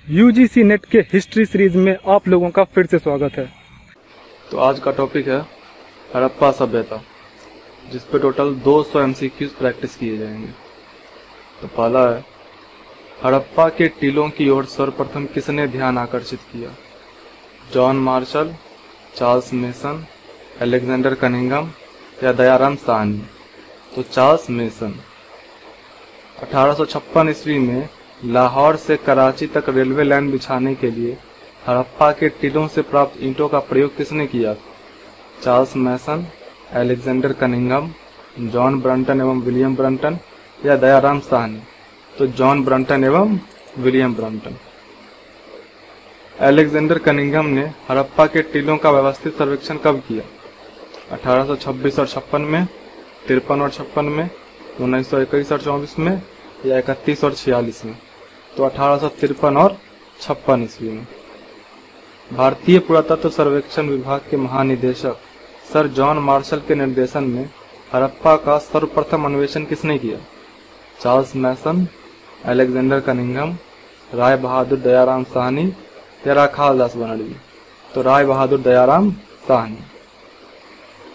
UGC net के history series में आप लोगों का फिर से स्वागत है। तो आज का टॉपिक है हड़प्पा सभ्यता, जिस पे टोटल 200 एमसीक्यूज प्रैक्टिस किए जाएंगे। तो पहला है, हड़प्पा के टीलों की ओर सर्वप्रथम किसने ध्यान आकर्षित किया? John Marshall, Charles mason, Alexander Cunningham या दयाराम साहनी? तो चार्ल्स मेसन। 1856 ईस्वी में लाहौर से कराची तक रेलवे लाइन बिछाने के लिए हड़प्पा के टीलों से प्राप्त ईंटों का प्रयोग किसने किया? Charles mason, Alexander Cunningham, John Brunton एवं विलियम ब्रंटन या दयाराम साहनी? तो जॉन ब्रंटन एवं विलियम ब्रंटन। अलेक्जेंडर कनिंघम ने हड़प्पा के टीलों का व्यवस्थित सर्वेक्षण कब किया? 1826 और 56 में, 53 और 56 में, 1921 और 24 में या 31 और 46 में? तो 1853 और 56 ईस्वी में। भारतीय पुरातत्व सर्वेक्षण विभाग के महानिदेशक सर जॉन मार्शल के निर्देशन में हड़प्पा का सर्वप्रथम अन्वेषण किसने किया? चार्ल्स मैसन, अलेक्जेंडर कनिंघम, राय बहादुर दयाराम साहनी या राखाल दास बनर्जी? तो राय बहादुर दयाराम साहनी।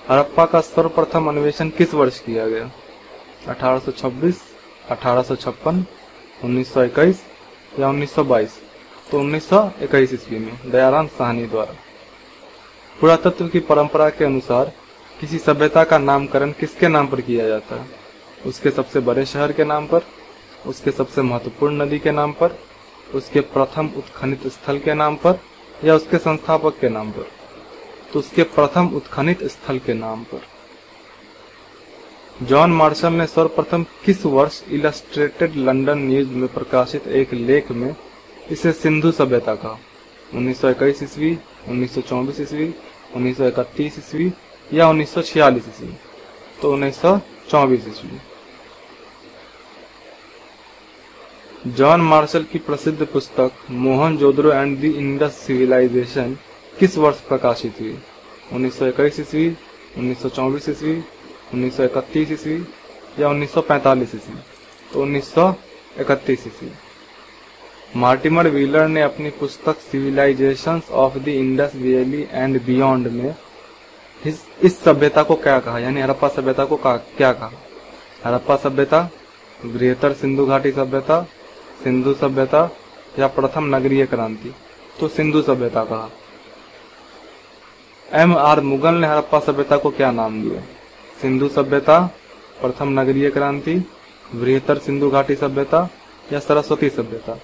हड़प्पा का सर्वप्रथम अन्वेषण किस वर्ष किया गया? 1826, 1856, 1921 या 1922? तो 1921 ईस्वी में दयाराम साहनी द्वारा। पुरातत्व की परंपरा के अनुसार किसी सभ्यता का नामकरण किसके नाम पर किया जाता है? उसके सबसे बड़े शहर के नाम पर, उसके सबसे महत्वपूर्ण नदी के नाम पर, उसके प्रथम उत्खनित स्थल के नाम पर या उसके संस्थापक के नाम पर? तो उसके प्रथम उत्खनित स्थल के नाम पर। जॉन मार्शल ने सर्वप्रथम किस वर्ष इलस्ट्रेटेड लंदन न्यूज में प्रकाशित एक लेख में इसे सिंधु सभ्यता कहा? 1921 ईस्वी, 1924 ईस्वी, 1931 ईस्वी या 1946 ईस्वी? तो 1924 ईस्वी। जॉन मार्शल की प्रसिद्ध पुस्तक Mohenjodaro and the Indus civilisation किस वर्ष प्रकाशित हुई? 1921 ईस्वी, 1924 ईस्वी, 1931 ईस्वी या 1945 ईस्वी? तो 1931 ईस्वी। मार्टिमर व्हीलर ने अपनी पुस्तक civilisations of the Indus valley and beyond में इस सभ्यता को क्या कहा, यानी हड़प्पा सभ्यता को क्या कहा? हड़प्पा सभ्यता, बृहत्तर सिंधु घाटी सभ्यता, सिंधु सभ्यता या प्रथम नगरीय क्रांति? तो सिंधु सभ्यता कहा। M.R. मुगल ने हड़प्पा सभ्यता को क्या नाम दिया? सिंधु सभ्यता, प्रथम नगरीय क्रांति, बृहत्तर सिंधु घाटी सभ्यता या सरस्वती सभ्यता?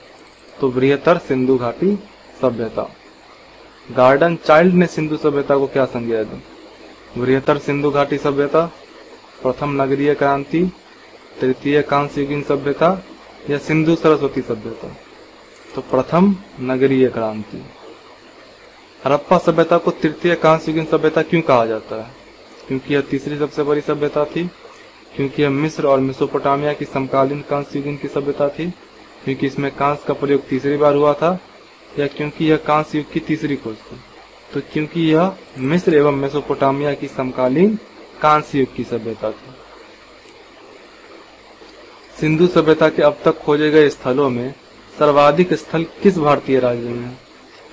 तो बृहत्तर सिंधु घाटी सभ्यता। गार्डन चाइल्ड ने सिंधु सभ्यता को क्या संज्ञा दी? बृहत्तर सिंधु घाटी सभ्यता, प्रथम नगरीय क्रांति, तृतीय कांस्ययुगीन सभ्यता या सिंधु सरस्वती सभ्यता? तो प्रथम नगरीय क्रांति। हड़प्पा सभ्यता को तृतीय कांस्ययुगीन सभ्यता क्यों कहा जाता है? क्योंकि यह तीसरी सबसे बड़ी सभ्यता थी, क्योंकि यह मिस्र और मेसोपोटामिया की समकालीन कांस्ययुगीन की सभ्यता थी, क्योंकि इसमें कांस्य का प्रयोग तीसरी बार हुआ था, या क्योंकि यह कांस्य युग की तीसरी खोज थी? तो क्योंकि यह मिस्र एवं मेसोपोटामिया की समकालीन कांस्य युग की सभ्यता थी। सिंधु सभ्यता के अब तक खोजे गए स्थलों में सर्वाधिक स्थल किस भारतीय राज्य में है?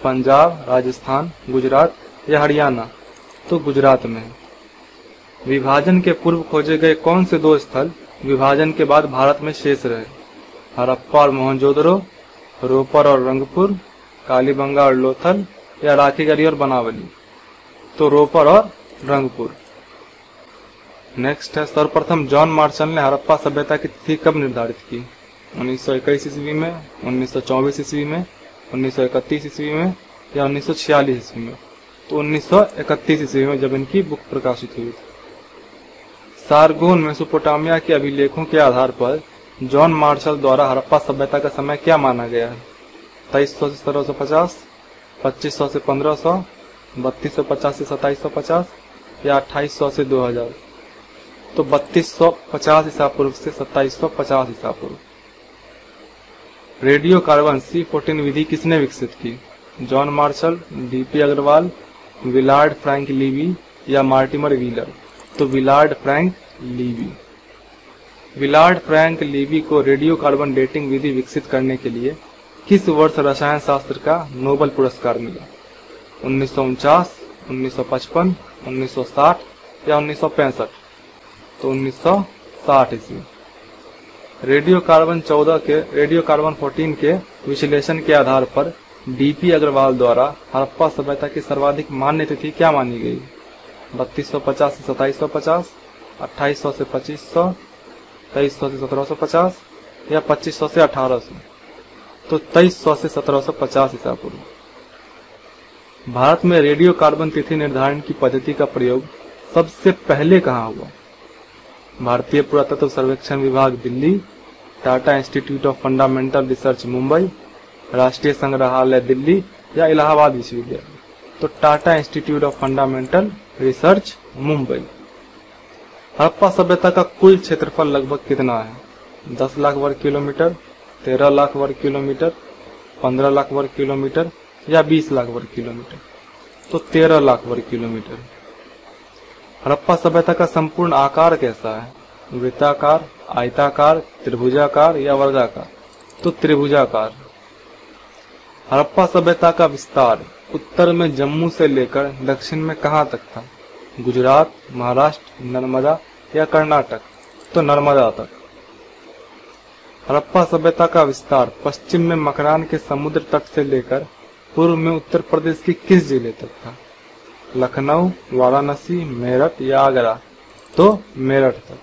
पंजाब, राजस्थान, गुजरात या हरियाणा? तो गुजरात में। विभाजन के पूर्व खोजे गए कौन से दो स्थल विभाजन के बाद भारत में शेष रहे? हड़प्पा और मोहनजोदड़ो, रोपर और रंगपुर, कालीबंगा और लोथल या राखीगढ़ी और बनावली? तो रोपर और रंगपुर। नेक्स्ट है, सर्वप्रथम जॉन मार्शल ने हड़प्पा सभ्यता की तिथि कब निर्धारित की? 1921 ईस्वी में, 1924 ईस्वी में, 1931 ईस्वी में या 1946 ईस्वी में? तो 1931 ईस्वी में, जब इनकी बुक प्रकाशित हुई थी। सारगोन मेसोपोटामिया के अभिलेखों के आधार पर जॉन मार्शल द्वारा हड़प्पा सभ्यता का समय क्या माना गया है? 2300 से 1750, 2500 से 1500, 3250 से 2750 या 2800 से 2000? तो 3250 ईसा पूर्व से 2750 ईसा पूर्व। रेडियो कार्बन C14 विधि किसने विकसित की? John Marshall, D.P. Agrawal, Willard Frank Libby या मार्टिमर व्हीलर? तो Willard Frank Libby. Willard Frank Libby को रेडियो कार्बन डेटिंग विधि विकसित करने के लिए किस वर्ष रसायन शास्त्र का नोबेल पुरस्कार मिला? 1949, 1955, 1960 या 1965? तो 1960 ईस्वी। रेडियो कार्बन 14 के विश्लेषण के आधार पर डीपी अग्रवाल द्वारा हड़प्पा सभ्यता की सर्वाधिक मान्य तिथि क्या मानी गई? 3250 से 2750, 2800 से 2500, 2300 से 1750 या 2500 से 1800? तो 2300 से 1750 ईसा पूर्व। भारत में रेडियो कार्बन तिथि निर्धारण की पद्धति का प्रयोग सबसे पहले कहाँ हुआ? भारतीय पुरातत्व सर्वेक्षण विभाग Delhi, Tata institute of fundamental research Mumbai, राष्ट्रीय संग्रहालय दिल्ली या इलाहाबाद विश्वविद्यालय? तो Tata institute of fundamental research Mumbai. Harappa सभ्यता का कुल क्षेत्रफल लगभग कितना है? 10 लाख वर्ग किलोमीटर, 13 लाख वर्ग किलोमीटर, 15 लाख वर्ग किलोमीटर या 20 लाख वर्ग किलोमीटर? तो 13 लाख वर्ग किलोमीटर। हड़प्पा सभ्यता का संपूर्ण आकार कैसा है? वृत्ताकार, आयताकार, त्रिभुजाकार या वर्गाकार? तो त्रिभुजाकार। हड़प्पा सभ्यता का विस्तार उत्तर में जम्मू से लेकर दक्षिण में कहां तक था? गुजरात, महाराष्ट्र, नर्मदा या कर्नाटक? तो नर्मदा तक। हड़प्पा सभ्यता का विस्तार पश्चिम में मकरान के समुद्र तट से लेकर पूर्व में उत्तर प्रदेश के किस जिले तक था? लखनऊ, वाराणसी, मेरठ या आगरा? तो मेरठ तक।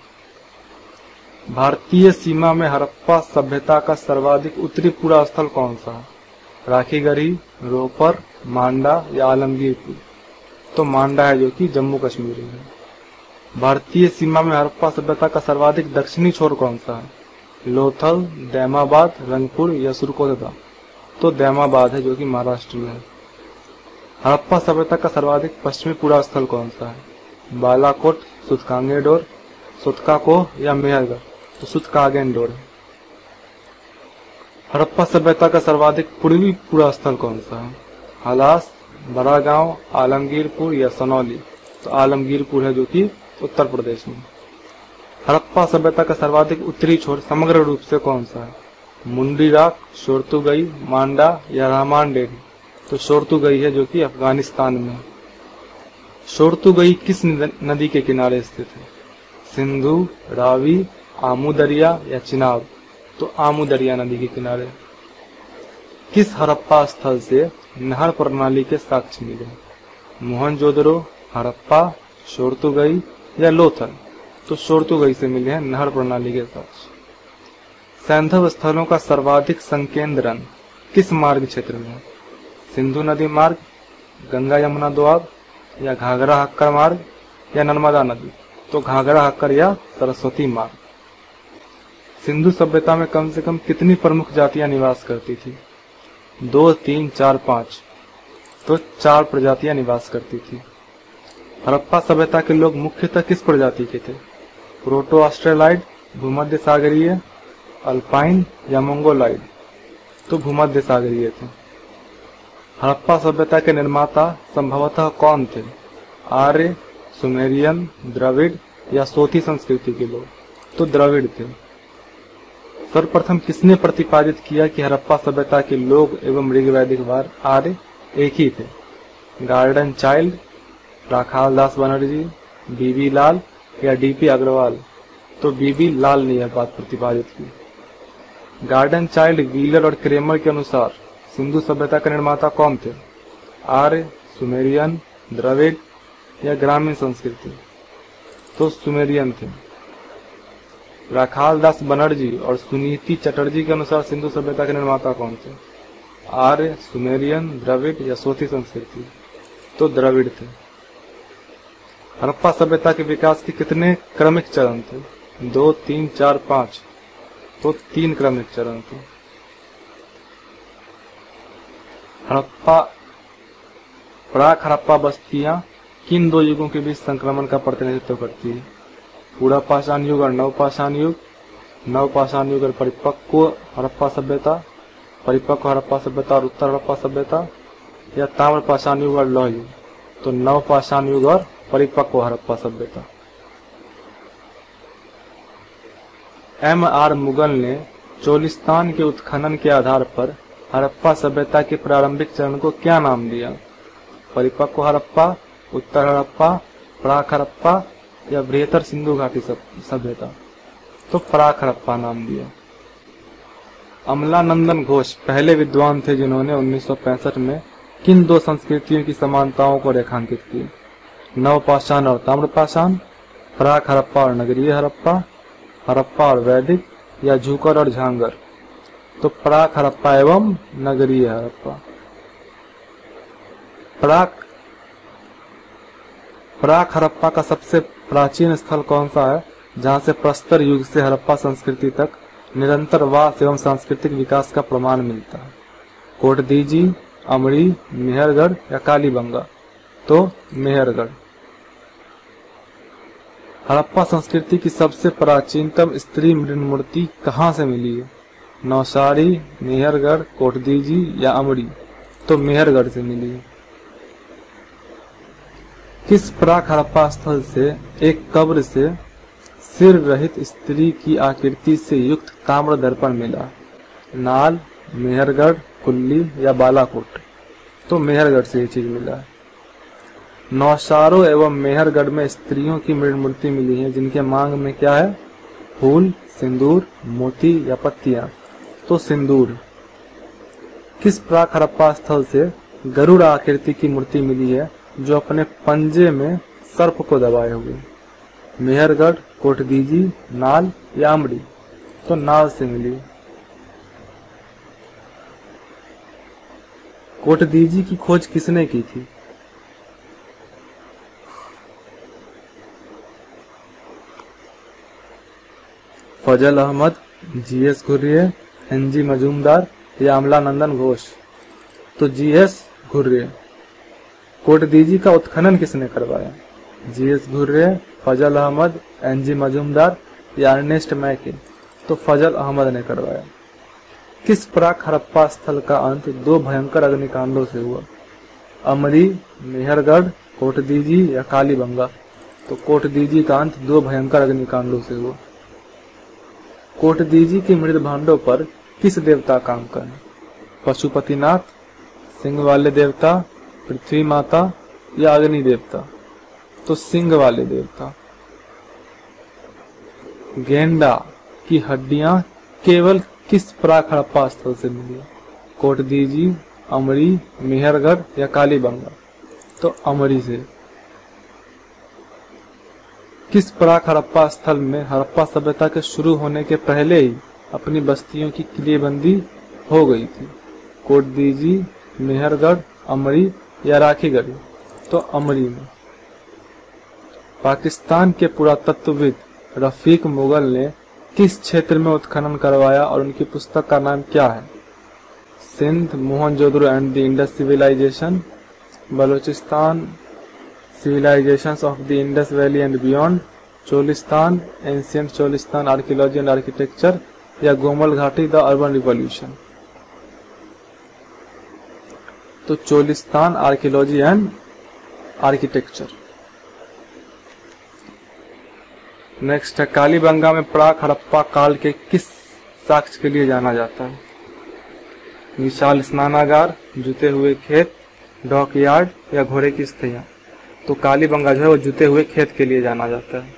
भारतीय सीमा में हड़प्पा सभ्यता का सर्वाधिक उत्तरी पूरा स्थल कौन सा है? राखीगढ़ी, रोपर, मांडा या आलमगीरपुर? तो मांडा है, जो कि जम्मू कश्मीर में। भारतीय सीमा में हड़प्पा सभ्यता का सर्वाधिक दक्षिणी छोर कौन सा है? लोथल, दैमाबाद, रंगपुर या सुरकोटदा? तो दैमाबाद है, जो कि महाराष्ट्र में है। हड़प्पा सभ्यता का सर्वाधिक पश्चिमी पूरा स्थल कौन सा है? बालाकोट, सुतकांगेडोर, सुतकाकोह या मेहरगढ़? तो सुतकागेंडोर है। हड़प्पा सभ्यता का सर्वाधिक पूर्वी पूरा स्थल कौन सा है? हलास, बड़ा गांव, आलमगीरपुर या सनौली? तो आलमगीरपुर है, जो कि उत्तर प्रदेश में। हड़प्पा सभ्यता का सर्वाधिक उत्तरी छोर समग्र रूप से कौन सा है? मुंडी राक, शोरतुगई, मांडा या रहमान डेरी? तो शोरतुगई है, जो कि अफगानिस्तान में। शोरतुगई किस नदी के किनारे स्थित है? सिंधु, रावी, आमू दरिया या चिनाब? तो आमू दरिया नदी के किनारे। किस हड़प्पा स्थल से नहर प्रणाली के साक्ष्य मिले? मोहनजोदड़ो, हड़प्पा, शोरतुगई या लोथल? तो शोरतुगई से मिले हैं नहर प्रणाली के साक्ष्य। सैंधव स्थलों का सर्वाधिक संकेंद्रण किस मार्ग क्षेत्र में है? सिंधु नदी मार्ग, गंगा यमुना दोआब या घाघरा हक्कर मार्ग या नर्मदा नदी? तो घाघरा हक्कर या सरस्वती मार्ग। सिंधु सभ्यता में कम से कम कितनी प्रमुख जातियां निवास करती थी? 2, 3, 4, 5? तो 4 प्रजातियां निवास करती थी। हड़प्पा सभ्यता के लोग मुख्यतः किस प्रजाति के थे? प्रोटो ऑस्ट्रेलाइड, भूमध्य सागरीय, अल्पाइन या मंगोलाइड? तो भूमध्य सागरीय थे। हड़प्पा सभ्यता के निर्माता संभवतः कौन थे? आर्य, सुमेरियन, द्रविड़ या सोथी संस्कृति के लोग? तो द्रविड़ थे। सर्वप्रथम किसने प्रतिपादित किया कि हड़प्पा सभ्यता के लोग एवं ऋग्वैदिक वार आर्य एक ही थे? गार्डन चाइल्ड, राखाल दास बनर्जी, बीबी लाल या डीपी अग्रवाल? तो बीबी लाल ने यह बात प्रतिपादित की। गार्डन चाइल्ड, व्हीलर और क्रेमर के अनुसार सिंधु सभ्यता के निर्माता कौन थे? आर्य, सुमेरियन, द्रविड़ या ग्रामीण संस्कृति? तो सुमेरियन थे। राखाल दास बनर्जी और सुनीति चटर्जी के अनुसार सिंधु सभ्यता के निर्माता कौन थे? आर्य, सुमेरियन, द्रविड़ या सोथी संस्कृति? तो द्रविड़ थे। हड़प्पा सभ्यता के विकास के कितने क्रमिक चरण थे? 2, 3, 4, 5? तो 3 क्रमिक चरण थे। प्राक हड़प्पा बस्तियां किन 2 युगों के बीच संक्रमण का प्रतिनिधित्व करती है? पूरा पाषाण युग और नवपाषाण युग? नवपाषाण युग और परिपक्व हड़प्पा सभ्यता, परिपक्व हड़प्पा सभ्यता और उत्तर हड़प्पा सभ्यता? या ताम्र पाषाण युग और लौह युग? तो नवपाषाण युग और परिपक्व हड़प्पा सभ्यता। M.R. मुगल ने चोलिस्तान के उत्खनन के आधार पर हड़प्पा सभ्यता के प्रारंभिक चरण को क्या नाम दिया? परिपक्व हड़प्पा, उत्तर हड़प्पा, प्राक हड़प्पा या बृहत्तर सिंधु घाटी सभ्यता? तो प्राक हड़प्पा नाम दिया। अमलानंदन घोष पहले विद्वान थे जिन्होंने 1965 में किन दो संस्कृतियों की समानताओं को रेखांकित किया? नवपाषाण और ताम्रपाषाण, प्राक हड़प्पा और नगरीय हड़प्पा, हड़प्पा और वैदिक या झूकर और झांगर? तो प्राक हड़प्पा एवं नगरीय हड़प्पा। प्राक हड़प्पा का सबसे प्राचीन स्थल कौन सा है जहां से प्रस्तर युग से हड़प्पा संस्कृति तक निरंतर वास एवं सांस्कृतिक विकास का प्रमाण मिलता है? कोटदीजी, अमरी, मेहरगढ़ या कालीबंगा? तो मेहरगढ़। हड़प्पा संस्कृति की सबसे प्राचीनतम स्त्री मृण मूर्ति कहां से मिली है? नौसारी, मेहरगढ़, कोटदीजी या अमरी? तो मेहरगढ़ से मिली है। किस प्राक हड़प्पा स्थल से एक कब्र से सिर रहित स्त्री की आकृति से युक्त ताम्र दर्पण मिला? नाल, मेहरगढ़, कुल्ली या बालाकोट? तो मेहरगढ़ से ये चीज मिला है। नौशारों एवं मेहरगढ़ में स्त्रियों की मृण मूर्ति मिली है जिनके मांग में क्या है? फूल, सिंदूर, मोती या पत्तियां? तो सिंदूर। किस प्राक हड़प्पा स्थल से गरुड़ आकृति की मूर्ति मिली है जो अपने पंजे में सर्प को दबाए हुए? मेहरगढ़, कोटदीजी, नाल या अमरी? तो नाल से मिली। कोटदीजी की खोज किसने की थी? फजल अहमद, जीएस घुर्ये, एनजी मजूमदार या अमलानंदन घोष? तो जीएस घुर्ये। कोटदीजी का उत्खनन किसने करवाया? जीएस घुर्ये, फजल अहमद, एनजी मजूमदार या अर्नेस्ट मैके? तो फजल अहमद ने करवाया। किस प्राक हड़प्पा स्थल का अंत दो भयंकर अग्निकांडों से हुआ? अमरी, मेहरगढ़, कोटदीजी या कालीबंगा? तो कोटदीजी का अंत दो भयंकर अग्निकांडों से हुआ। कोटदीजी के मृत भांडों पर किस देवता का अंकन है? पशुपतिनाथ, सिंह वाले देवता, पृथ्वी माता या अग्नि देवता? तो सिंह वाले देवता। गेंडा की हड्डियां केवल किस प्राक हड़प्पा स्थल से मिली? कोटदीजी, अमरी, मेहरगढ़ या कालीबंगा? तो अमरी से। किस प्राक हड़प्पा स्थल में हड़प्पा सभ्यता के शुरू होने के पहले ही अपनी बस्तियों की किलेबंदी हो गई थी? कोटदीजी, मेहरगढ़, अमरी या राखीगढ़ी? तो अमरी में। पाकिस्तान के पुरातत्वविद रफीक मुगल ने किस क्षेत्र में उत्खनन करवाया और उनकी पुस्तक का नाम क्या है? Sindh, Mohenjodaro and the Indus civilisation, Baluchistan, civilisations of the Indus valley and beyond, Cholistan, ancient Cholistan archaeology and architecture या गोमल घाटी द अर्बन रिवॉल्यूशन? तो Cholistan archaeology and architecture. Next है, कालीबंगा में प्राक हड़प्पा काल के किस साक्ष्य के लिए जाना जाता है? विशाल स्नानागार, जुते हुए खेत, डॉक यार्ड या घोड़े की स्थैया? तो कालीबंगा जो है वो जुते हुए खेत के लिए जाना जाता है।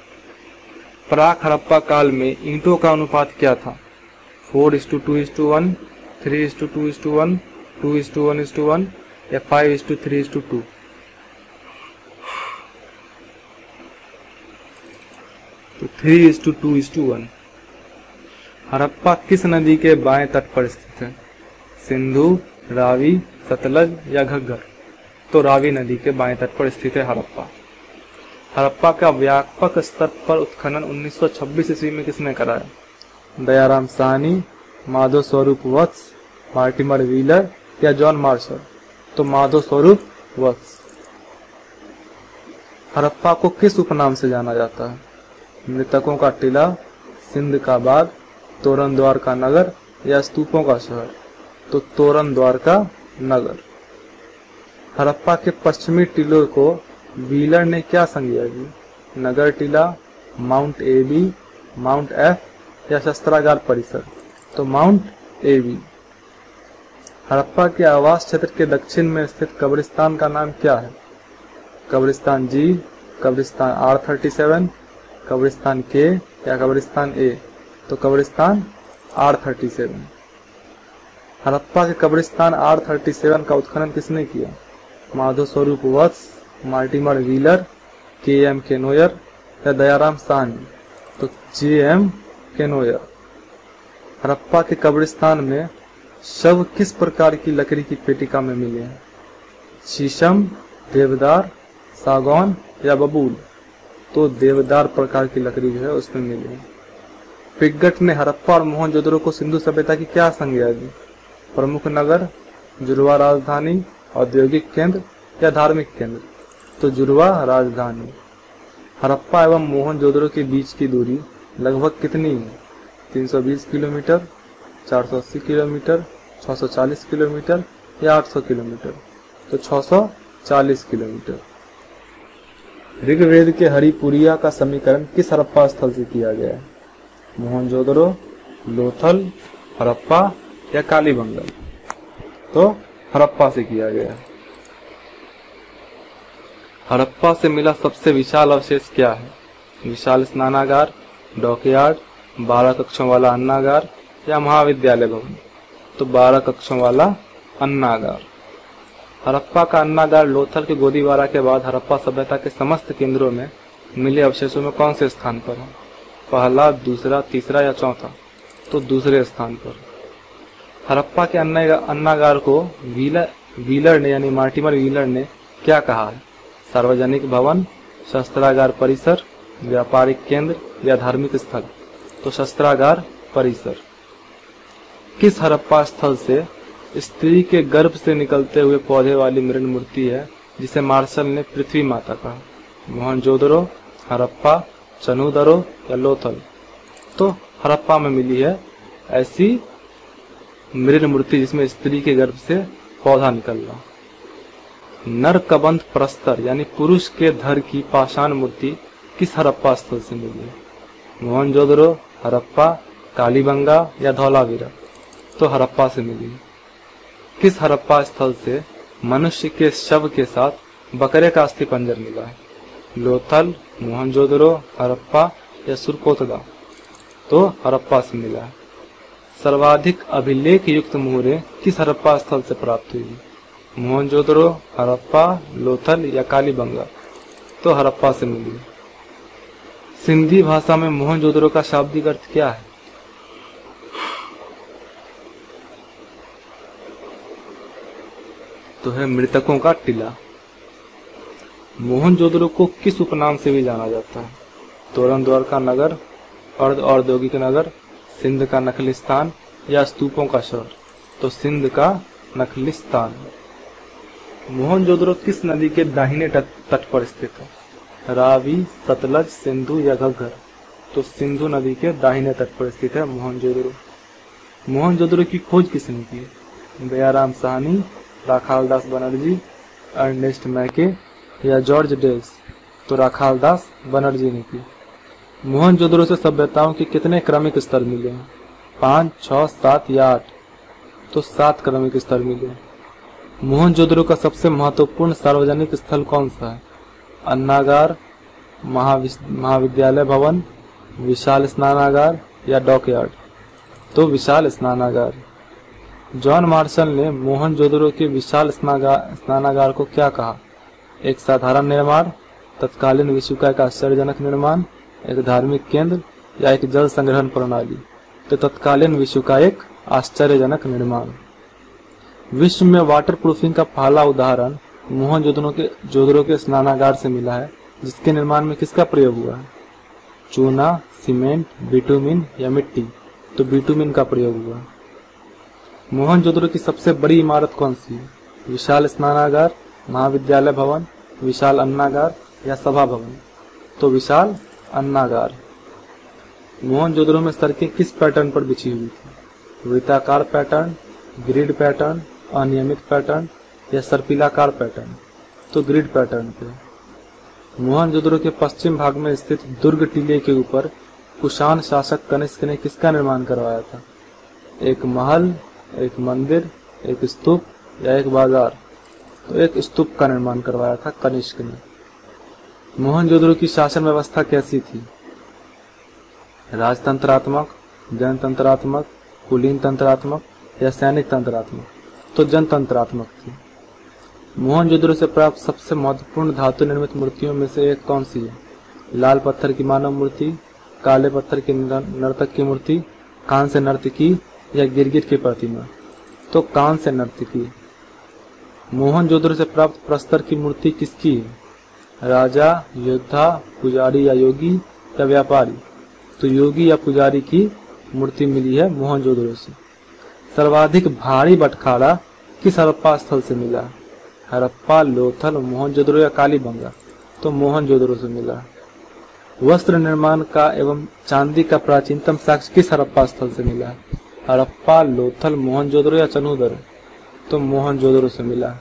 प्राक हड़प्पा काल में ईंटों का अनुपात क्या था? 4:2:1, 3:2:1, 2:1:1 या 5:3:2? तो 3:2:1। हड़प्पा किस नदी के बाएं तट पर स्थित है? सिंधु, रावी, सतलज या घग्गर? तो रावी नदी के बाएं तट पर स्थित है हड़प्पा। हड़प्पा का व्यापक स्तर पर उत्खनन 1926 ईस्वी में किसने कराया? दयाराम साहनी, माधव स्वरूप वत्स, मार्टिमर व्हीलर या जॉन मार्शल? तो माधव स्वरूप वत्स। हड़प्पा को किस उपनाम से जाना जाता है? मृतकों का टीला, सिंध का बाग, तोरण द्वार का नगर या स्तूपों का शहर? तो तोरण द्वार का नगर। हड़प्पा के पश्चिमी टीलों को व्हीलर ने क्या संज्ञा दी? नगर टीला, माउंट एबी, माउंट एफ या शस्त्रागार परिसर? तो माउंट एबी। हड़प्पा के आवास क्षेत्र के दक्षिण में स्थित कब्रिस्तान का नाम क्या है? कब्रिस्तान जी, कब्रिस्तान R37, कब्रिस्तान के या कब्रिस्तान ए? तो कब्रिस्तान R37। हड़प्पा के कब्रिस्तान R37 का उत्खनन किसने किया? माधव स्वरूप वत्स, मार्टिमर व्हीलर, KM केनोयर या दयाराम साहनी? तो JM केनोयर। हड़प्पा के कब्रिस्तान में शव किस प्रकार की लकड़ी की पेटिका में मिले हैं? शीशम, देवदार, सागौन या बबूल? तो देवदार प्रकार की लकड़ी जो है उसमें मिली है। पिग्गट ने हड़प्पा और मोहनजोदड़ो को सिंधु सभ्यता की क्या संज्ञा दी? प्रमुख नगर, जुड़वा राजधानी, औद्योगिक केंद्र या धार्मिक केंद्र? तो जुड़वा राजधानी। हड़प्पा एवं मोहनजोदड़ो के बीच की दूरी लगभग कितनी है? 320 किलोमीटर, 480 किलोमीटर, 640 किलोमीटर या 800 किलोमीटर? तो 640 किलोमीटर। ऋग्वेद के हरिपुरिया का समीकरण किस हड़प्पा स्थल से किया गया है? मोहनजोदड़ो, लोथल, हड़प्पा या कालीबंगन? तो हड़प्पा से किया गया है। हड़प्पा से मिला सबसे विशाल अवशेष क्या है? विशाल स्नानागार, डॉकयार्ड, 12 कक्षों वाला अन्नागार या महाविद्यालय भवन? तो 12 कक्षों वाला अन्नागार। हड़प्पा का अन्नागार लोथल के गोदीबारा के बाद हड़प्पा सभ्यता के समस्त केंद्रों में मिले अवशेषों में कौन से स्थान पर है? पहला, दूसरा, तीसरा या चौथा? तो दूसरे स्थान पर। हड़प्पा के अन्नागार को व्हीलर ने यानी मार्टिमर व्हीलर ने क्या कहा है? सार्वजनिक भवन, शस्त्रागार परिसर, व्यापारिक केंद्र या धार्मिक स्थल? तो शस्त्रागार परिसर। किस हड़प्पा स्थल से स्त्री के गर्भ से निकलते हुए पौधे वाली मृण मूर्ति है जिसे मार्शल ने पृथ्वी माता कहा? मोहनजोदड़ो, हड़प्पा, चनूदरो या लोथल? तो हड़प्पा में मिली है ऐसी मृण मूर्ति जिसमें स्त्री के गर्भ से पौधा निकल रहा। नर कबंध प्रस्तर यानी पुरुष के धड़ की पाषाण मूर्ति किस हड़प्पा स्थल से मिली है? मोहनजोदड़ो, हड़प्पा, कालीबंगा या धौलावीरा? तो हड़प्पा से मिली है। किस हड़प्पा स्थल से मनुष्य के शव के साथ बकरे का अस्थिपंजर मिला है? लोथल, मोहनजोदड़ो, हड़प्पा या सुरकोतदा? तो हड़प्पा से मिला है। सर्वाधिक अभिलेख युक्त मुहरें किस हड़प्पा स्थल से प्राप्त हुई? मोहनजोदड़ो, हड़प्पा, लोथल या कालीबंगा? तो हड़प्पा से मिली। सिंधी भाषा में मोहनजोदड़ो का शाब्दिक अर्थ क्या है? तो है मृतकों का टीला। मोहनजोदड़ो को किस उपनाम से भी जाना जाता है? तोरण द्वार का नगर, अर्ध औद्योगिक नगर, सिंध का नखलिस्तान या स्तूपों का शहर? तो सिंध का नखलिस्तान। मोहनजोदड़ो किस नदी के दाहिने तट पर स्थित है? रावी, सतलज, सिंधु या घग्गर? तो सिंधु नदी के दाहिने तट पर स्थित है मोहनजोदड़ो। मोहनजोदड़ो की खोज किसने की? दयाराम साहनी, राखालदास बनर्जी, अर्नेस्ट मैके या जॉर्ज डेल्स? तो राखालदास बनर्जी ने की। मोहनजोदड़ो से सभ्यताओं के कितने क्रमिक स्तर मिले हैं? 5, 6, 7 या 8? तो 7 क्रमिक स्तर मिले। मोहनजोदड़ो का सबसे महत्वपूर्ण सार्वजनिक स्थल कौन सा है? अन्नागार, महाविद्यालय भवन, विशाल स्नानागार या डॉकयार्ड? तो विशाल स्नानागार। जॉन मार्शल ने मोहनजोदड़ो के विशाल स्नानागार को क्या कहा? एक साधारण निर्माण, तत्कालीन विश्वकाय का आश्चर्यजनक निर्माण, एक धार्मिक केंद्र या एक जल संग्रहण प्रणाली? तो तत्कालीन विश्व का एक आश्चर्यजनक निर्माण। विश्व में वाटर प्रूफिंग का पहला उदाहरण मोहनजोदड़ो के स्नानागार से मिला है, जिसके निर्माण में किसका प्रयोग हुआ है? चूना, सीमेंट, बिटुमिन या मिट्टी? तो बिटुमिन का प्रयोग हुआ। मोहनजोदड़ो की सबसे बड़ी इमारत कौन सी है? विशाल स्नानागार, महाविद्यालय भवन, विशाल अन्नागार या सभा भवन? तो विशाल अन्नागार। मोहनजोदड़ो में सड़कें किस पैटर्न पर बिछी हुई थी? वृत्ताकार पैटर्न, ग्रिड पैटर्न, अनियमित पैटर्न या सर्पिलाकार पैटर्न? तो ग्रिड पैटर्न पे। मोहनजोदड़ो के पश्चिम भाग में स्थित दुर्ग टीले के ऊपर कुषाण शासक कनिष्क ने किसका निर्माण करवाया था? एक महल, एक मंदिर एक स्तूप या एक बाजार? तो एक स्तूप का निर्माण करवाया था कनिष्क ने। मोहनजोदड़ो की शासन व्यवस्था कैसी थी? राजतंत्रात्मक, जनतंत्रात्मक, कुलीन तंत्रात्मक या सैनिक तंत्रात्मक? तो जनतंत्रात्मक थी। मोहनजोदड़ो से प्राप्त सबसे महत्वपूर्ण धातु निर्मित मूर्तियों में से एक कौन सी है? लाल पत्थर की मानव मूर्ति, काले पत्थर की नर्तक की मूर्ति, कांस्य नर्तकी या गिरगिट की प्रतिमा? तो कांस्य नर्तकी। मोहनजोदड़ो से प्राप्त प्रस्तर की मूर्ति किसकी है? राजा, योद्धा, पुजारी या योगी या व्यापारी? तो योगी या पुजारी की मूर्ति मिली है मोहनजोदड़ो से। सर्वाधिक भारी बटखारा किस हड़प्पा स्थल से मिला? हड़प्पा, लोथल, मोहनजोदड़ो या कालीबंगा? तो मोहनजोदड़ो से मिला। वस्त्र निर्माण का एवं चांदी का प्राचीनतम साक्ष्य किस हड़प्पा स्थल से मिला? हड़प्पा, लोथल, मोहनजोदड़ो या चन्हूदरो? तो मोहनजोदड़ो से मिला।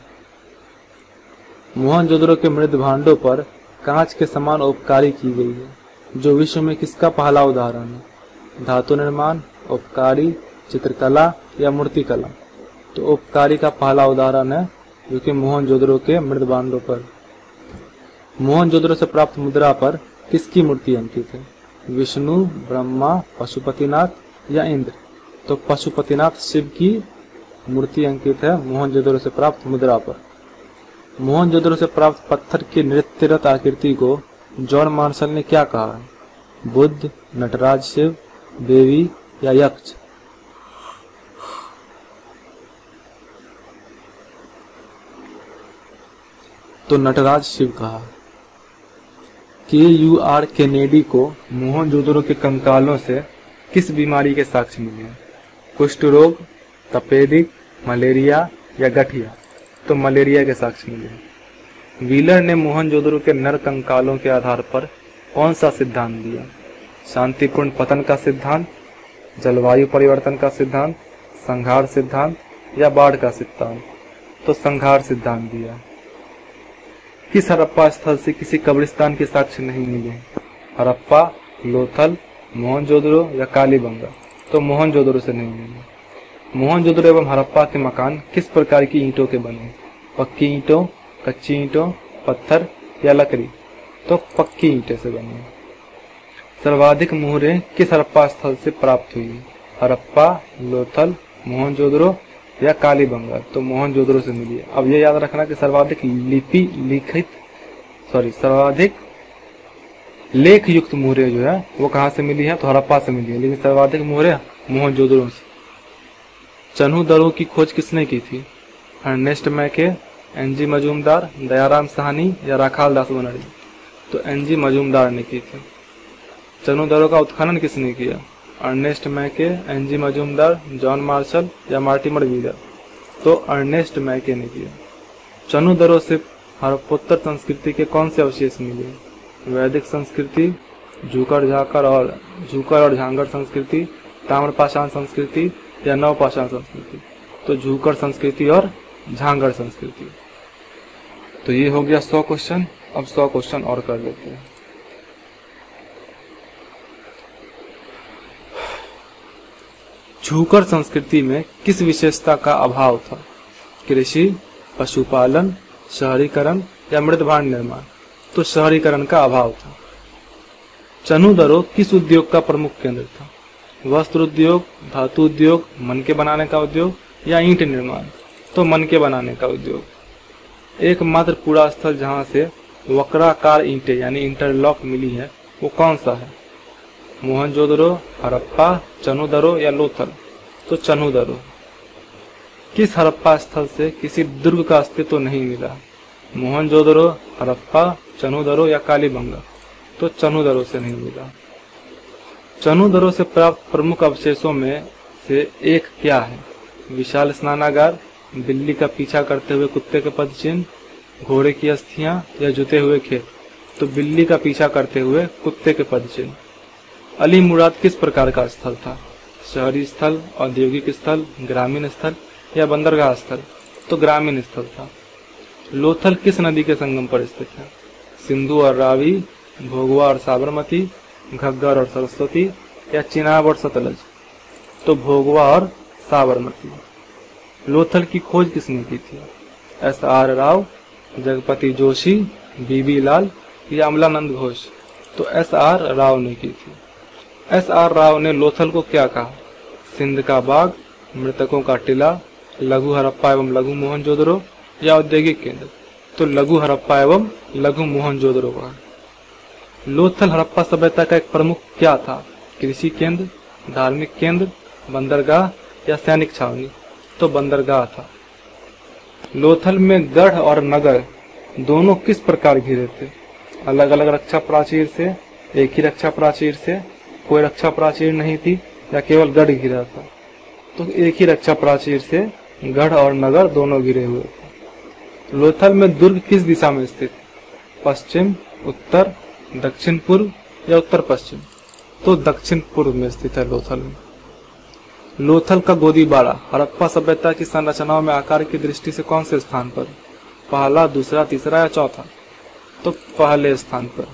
मोहनजोदड़ो के मृद भांडों पर कांच के समान उपकारी की गई है, जो विश्व में किसका पहला उदाहरण है? धातु निर्माण, उपकारी, चित्रकला या मूर्तिकला? तो उपकारी का पहला उदाहरण है, जो कि मोहनजोदड़ो के मृद भांडों पर। मोहनजोदड़ो से प्राप्त मुद्रा पर किसकी मूर्ति अंकित है? विष्णु, ब्रह्मा, पशुपतिनाथ या इंद्र? तो पशुपतिनाथ शिव की मूर्ति अंकित है मोहनजोदड़ो से प्राप्त मुद्रा पर। मोहनजोदड़ो से प्राप्त पत्थर की नृत्यरत आकृति को जॉन मार्शल ने क्या कहा है? बुद्ध, नटराज शिव, देवी या यक्ष? तो नटराज शिव कहा। KUR केनेडी को मोहनजोदड़ो के कंकालों से किस बीमारी के साक्ष्य मिले हैं? कुष्ठ रोग, तपेदिक, मलेरिया या गठिया? तो मलेरिया के साक्ष्य मिले। व्हीलर ने मोहनजोदड़ो के नर कंकालों के आधार पर कौन सा सिद्धांत दिया? शांतिपूर्ण पतन का सिद्धांत, जलवायु परिवर्तन का सिद्धांत, संहार सिद्धांत या बाढ़ का सिद्धांत? तो संहार सिद्धांत दिया। किस हड़प्पा स्थल से किसी कब्रिस्तान के साक्ष्य नहीं मिले? हड़प्पा, लोथल, मोहनजोदड़ो या कालीबंगा? तो मोहनजोदड़ो से नहीं मिले। मोहनजोदड़ो एवं हड़प्पा के मकान किस प्रकार की ईंटों के बने? पक्की ईंटों, कच्ची ईंटों, पत्थर या लकड़ी? तो पक्की ईंटें से बने। सर्वाधिक मुहरें किस हड़प्पा स्थल से प्राप्त हुई? हड़प्पा, लोथल, मोहनजोदड़ो या कालीबंगा? तो मोहनजोदड़ो से मिली है। अब ये याद रखना कि सर्वाधिक सर्वाधिक लेख युक्त मुहरें जो है वो कहाँ से मिली है? तो हड़प्पा से मिली है, लेकिन सर्वाधिक मुहरें मोहनजोदड़ो से। चन्हूदरो की खोज किसने की थी? अर्नेस्ट मैके, NG मजूमदार, दयाराम साहनी या राखाल दास बनर्जी? तो NG मजूमदार ने की थी। चन्हूदरो का उत्खनन किसने किया? अर्नेस्ट मैके, NG मजूमदार, जॉन मार्शल या मार्टिमर व्हीलर? तो अर्नेस्ट मैके ने किया। चन्हूदरो से हड़प्पोत्तर संस्कृति के कौन से अवशेष मिले? वैदिक संस्कृति, झूकर और झांगर संस्कृति, ताम्रपाषाण संस्कृति या नवपाषाण संस्कृति? तो झूकर संस्कृति और झांगर संस्कृति। तो ये हो गया 100 क्वेश्चन। अब 100 क्वेश्चन और कर लेते हैं। झूकर संस्कृति में किस विशेषता का अभाव था? कृषि, पशुपालन, शहरीकरण या मृदभांड निर्माण? तो शहरीकरण का अभाव था। चन्हूदरो किस उद्योग का प्रमुख केंद्र था? वस्त्र उद्योग, धातु उद्योग, मनके बनाने का उद्योग या ईंट निर्माण? तो मनके बनाने का उद्योग। एकमात्र कूड़ा स्थल जहां से वक्राकार ईंटें यानी इंटरलॉक मिली है वो कौन सा है? मोहनजोदड़ो, हड़प्पा, चन्हूदरो या लोथल? तो चन्हूदरो। किस हड़प्पा स्थल से किसी दुर्ग का अस्तित्व नहीं मिला? मोहनजोदड़ो, हड़प्पा, चन्हूदरो या कालीबंगा? तो चन्हूदरो से नहीं मिला। चन्हूदरो से प्राप्त प्रमुख अवशेषों में से एक क्या है? विशाल स्नानागार, बिल्ली का पीछा करते हुए कुत्ते के पदचिन्ह, घोड़े की अस्थियां या जुते हुए खेत? तो बिल्ली का पीछा करते हुए कुत्ते के पदचिन्ह। अली मुराद किस प्रकार का स्थल था? शहरी स्थल, औद्योगिक स्थल, ग्रामीण स्थल या बंदरगाह स्थल? तो ग्रामीण स्थल था। लोथल किस नदी के संगम पर स्थित है? सिंधु और रावी, भोगवा और साबरमती, घग्गर और सरस्वती या चिनाब और सतलज? तो भोगवा और साबरमती। लोथल की खोज किसने की थी? एस.आर. राव, जगपति जोशी, बी.बी. लाल या अमलानंद घोष? तो एस.आर. राव ने की थी। एस.आर. राव ने लोथल को क्या कहा? सिंध का बाग, मृतकों का टीला, लघु हड़प्पा एवं लघु मोहनजोदड़ो या औद्योगिक केंद्र? तो लघु हड़प्पा एवं लघु मोहनजोदड़ो का। लोथल हड़प्पा सभ्यता का एक प्रमुख क्या था? कृषि केंद्र, धार्मिक केंद्र, बंदरगाह या सैनिक छावनी? तो बंदरगाह था। लोथल में गढ़ और नगर दोनों किस प्रकार घिरे थे? अलग अलग रक्षा प्राचीर से, एक ही रक्षा प्राचीर से, कोई रक्षा प्राचीर नहीं थी या केवल गढ़ घिरा था? तो एक ही रक्षा प्राचीर से गढ़ और नगर दोनों घिरे हुए थे। लोथल में दुर्ग किस दिशा में स्थित? पश्चिम, उत्तर, दक्षिण पूर्व या उत्तर पश्चिम? तो दक्षिण पूर्व में स्थित है लोथल में। लोथल का गोदीबाड़ा हड़प्पा सभ्यता की संरचनाओं में आकार की दृष्टि से कौन से स्थान पर? पहला, दूसरा, तीसरा या चौथा? तो पहले स्थान पर।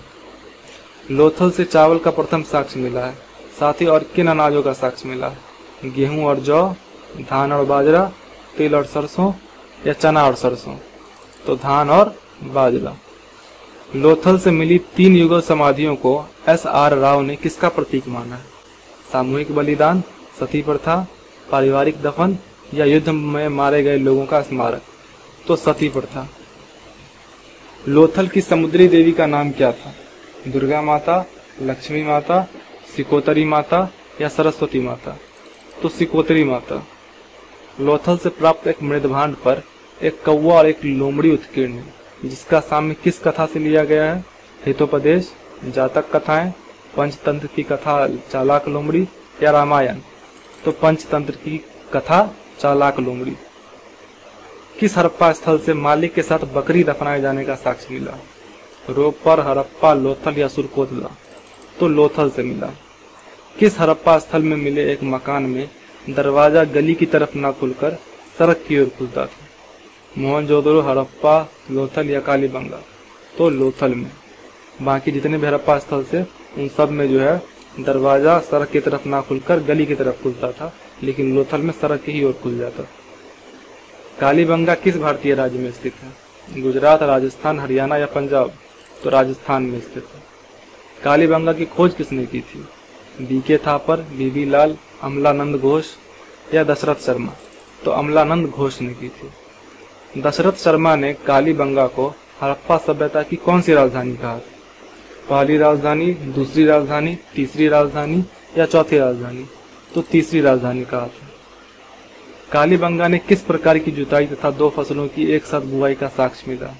लोथल से चावल का प्रथम साक्ष्य मिला है, साथ ही और किन अनाजों का साक्ष्य मिला है? गेहूं और जौ, धान और बाजरा, तिल और सरसों या चना और सरसों? तो धान और बाजरा। लोथल से मिली 3 युगल समाधियों को एस.आर. राव ने किसका प्रतीक माना है? सामूहिक बलिदान, सती प्रथा, पारिवारिक दफन या युद्ध में मारे गए लोगों का स्मारक? तो सती प्रथा। लोथल की समुद्री देवी का नाम क्या था? दुर्गा माता, लक्ष्मी माता, सिकोतरी माता या सरस्वती माता? तो सिकोतरी माता। लोथल से प्राप्त एक मृदभांड पर एक कौवा और एक लोमड़ी उत्कीर्ण है, जिसका साम्य किस कथा से लिया गया है? हितोपदेश, जातक कथाएं, पंचतंत्र की कथा चालाक लोमड़ी या रामायण? तो पंचतंत्र की कथा चालाक लोमड़ी। किस हड़प्पा स्थल से मालिक के साथ बकरी दफनाए जाने का साक्ष्य मिला? रोपर, हड़प्पा, लोथल या सुरकोतला? तो लोथल से मिला। किस हड़प्पा स्थल में मिले एक मकान में दरवाजा गली की तरफ न खुलकर सड़क की ओर खुलता था? मोहनजोदड़ो, हड़प्पा, लोथल या कालीबंगा? तो लोथल में। बाकी जितने भी हड़प्पा स्थल से उन सब में जो है दरवाजा सड़क की तरफ ना खुलकर गली की तरफ खुलता था, लेकिन लोथल में सड़क की ही ओर खुल जाता। कालीबंगा किस भारतीय राज्य में स्थित है? गुजरात, राजस्थान, हरियाणा या पंजाब? तो राजस्थान में स्थित है। कालीबंगा की खोज किसने की थी? बी.के. थापर, बी.बी. लाल, अमलानंद घोष या दशरथ शर्मा? तो अमलानंद घोष ने की थी। दशरथ शर्मा ने कालीबंगा को हड़प्पा सभ्यता की कौन सी राजधानी कहा? पहली राजधानी, दूसरी राजधानी, तीसरी राजधानी या चौथी राजधानी? तो तीसरी राजधानी कहा था। कालीबंगा ने किस प्रकार की जुताई तथा 2 फसलों की एक साथ बुआई का साक्ष्य मिला?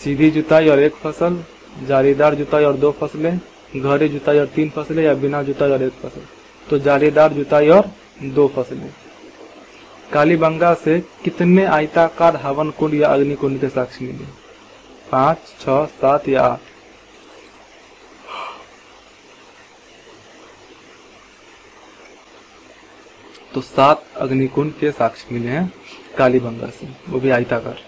सीधी जुताई और 1 फसल, जालीदार जुताई और 2 फसलें, गहरी जुताई और 3 फसलें या बिना जुताई और 1 फसल? तो जालीदार जुताई और 2 फसलें। कालीबंगा से कितने आयताकार हवन कुंड या अग्निकुंड के साक्ष्य मिले? 5, 6, 7 या 8? तो 7 अग्निकुंड के साक्ष्य मिले हैं कालीबंगा से, वो भी आयताकार।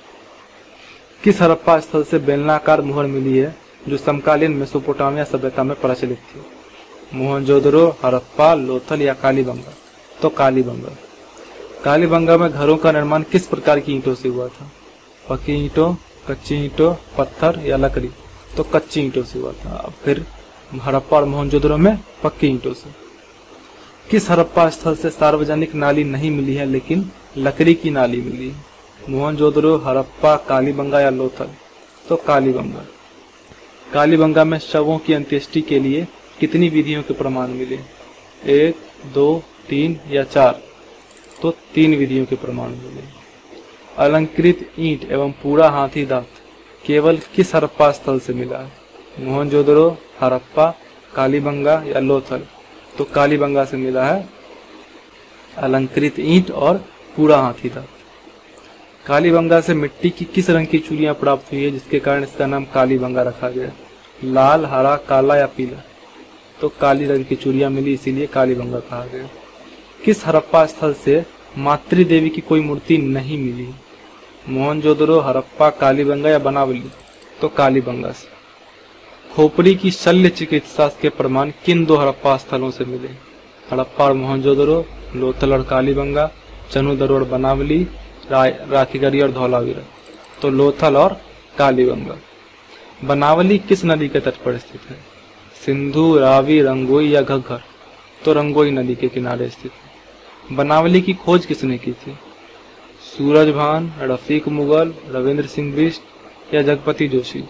किस हड़प्पा स्थल से बेलनाकार मुहर मिली है जो समकालीन मेसोपोटामिया सभ्यता में प्रचलित थी? मोहनजोदड़ो, हड़प्पा, लोथल या कालीबंगा? तो कालीबंगा। कालीबंगा में घरों का निर्माण किस प्रकार की ईंटों से हुआ था? पक्की ईंटों, कच्ची ईंटों, पत्थर या लकड़ी? तो कच्ची ईंटों से हुआ था। अब फिर हड़प्पा और मोहनजोदड़ो में पक्की ईंटों से। किस हड़प्पा स्थल से सार्वजनिक नाली नहीं मिली है लेकिन लकड़ी की नाली मिली है? मोहनजोदड़ो, हड़प्पा, कालीबंगा या लोथल? तो कालीबंगा। कालीबंगा में शवों की अंत्येष्टि के लिए कितनी विधियों के प्रमाण मिले? 1, 2, 3 या 4? तो 3 विधियों के प्रमाण मिले। अलंकृत ईंट एवं पूरा हाथी दांत केवल किस हड़प्पा स्थल से मिला है? मोहनजोदड़ो, हड़प्पा, कालीबंगा या लोथल? तो कालीबंगा से मिला है अलंकृत ईंट और पूरा हाथी दांत। कालीबंगा से मिट्टी की किस रंग की चूड़ियां प्राप्त हुई है जिसके कारण इसका नाम कालीबंगा रखा गया? लाल, हरा, काला या पीला? तो काली रंग की चूड़ियां मिली, इसीलिए कालीबंगा कहा गया। किस हड़प्पा स्थल से मातृ देवी की कोई मूर्ति नहीं मिली? मोहनजोदड़ो, हड़प्पा, कालीबंगा या बनावली? तो कालीबंगा से। खोपड़ी की शल्य चिकित्सा के प्रमाण किन 2 हड़प्पा स्थलों से मिले? हड़प्पा और मोहनजोदड़ो, लोथल और कालीबंगा, चनु दरोड़ बनावली, राखीगढ़ी और धौलावीरा। तो लोथल और कालीबंगा। बनावली किस नदी के तट पर स्थित है? सिंधु, रावी, रंगोई या घग्गर? तो रंगोई नदी के किनारे स्थित है। बनावली की खोज किसने की थी? सूरजभान, रफीक मुगल, रविंद्र सिंह बिष्ट या जगपति जोशी?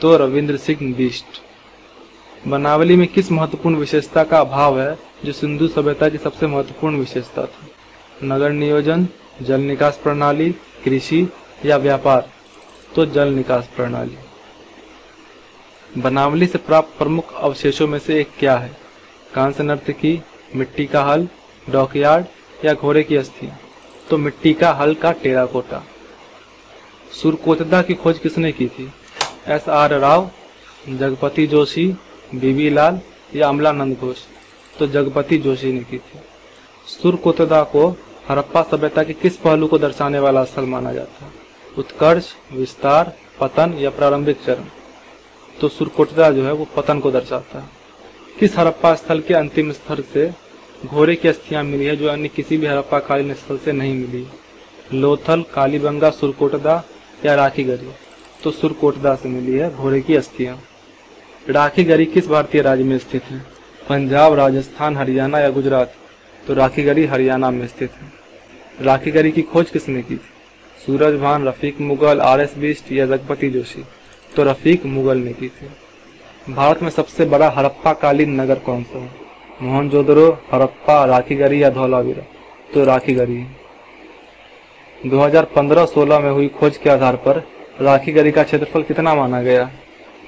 तो रविंद्र सिंह बिष्ट। बनावली में किस महत्वपूर्ण विशेषता का अभाव है जो सिंधु सभ्यता की सबसे महत्वपूर्ण विशेषता थी? नगर नियोजन, जल निकास प्रणाली, कृषि या व्यापार? तो जल निकास प्रणाली। बनावली से प्राप्त प्रमुख अवशेषों में से एक क्या है? कांस्य नर्तकी, मिट्टी का हल, डॉकयार्ड या घोड़े की अस्थियां? तो मिट्टी का हल का टेराकोटा। सुरकोतदा की खोज किसने की थी? SR राव, जगपति जोशी, बीबी लाल या अमलानंद घोष? तो जगपति जोशी ने की थी। सुरकोतदा को हड़प्पा सभ्यता के किस पहलू को दर्शाने वाला स्थल माना जाता है? उत्कर्ष, विस्तार, पतन या प्रारंभिक चरण? तो सुरकोतदा जो है वो पतन को दर्शाता है। किस हड़प्पा स्थल के अंतिम स्तर से घोड़े की अस्थियां मिली है जो अन्य किसी भी हड़प्पा कालीन स्थल से नहीं मिली? लोथल, कालीबंगा, सुरकोटदा या राखीगढ़ी? तो सुरकोटदा से मिली है घोड़े की अस्थियां। राखीगढ़ी किस भारतीय राज्य में स्थित है? पंजाब, राजस्थान, हरियाणा या गुजरात? तो राखीगढ़ी हरियाणा में स्थित है। राखीगढ़ी की खोज किसने की थी? सूरजभान, रफीक मुगल, RS बिष्ट या जगपति जोशी? तो रफीक मुगल ने की थी। भारत में सबसे बड़ा हड़प्पा कालीन नगर कौन सा है? मोहनजोदड़ो, हड़प्पा, राखीगढ़ी या धौलावीरा? तो राखीगढ़ी। 2015-16 में हुई खोज के आधार पर राखीगढ़ी का क्षेत्रफल कितना माना गया?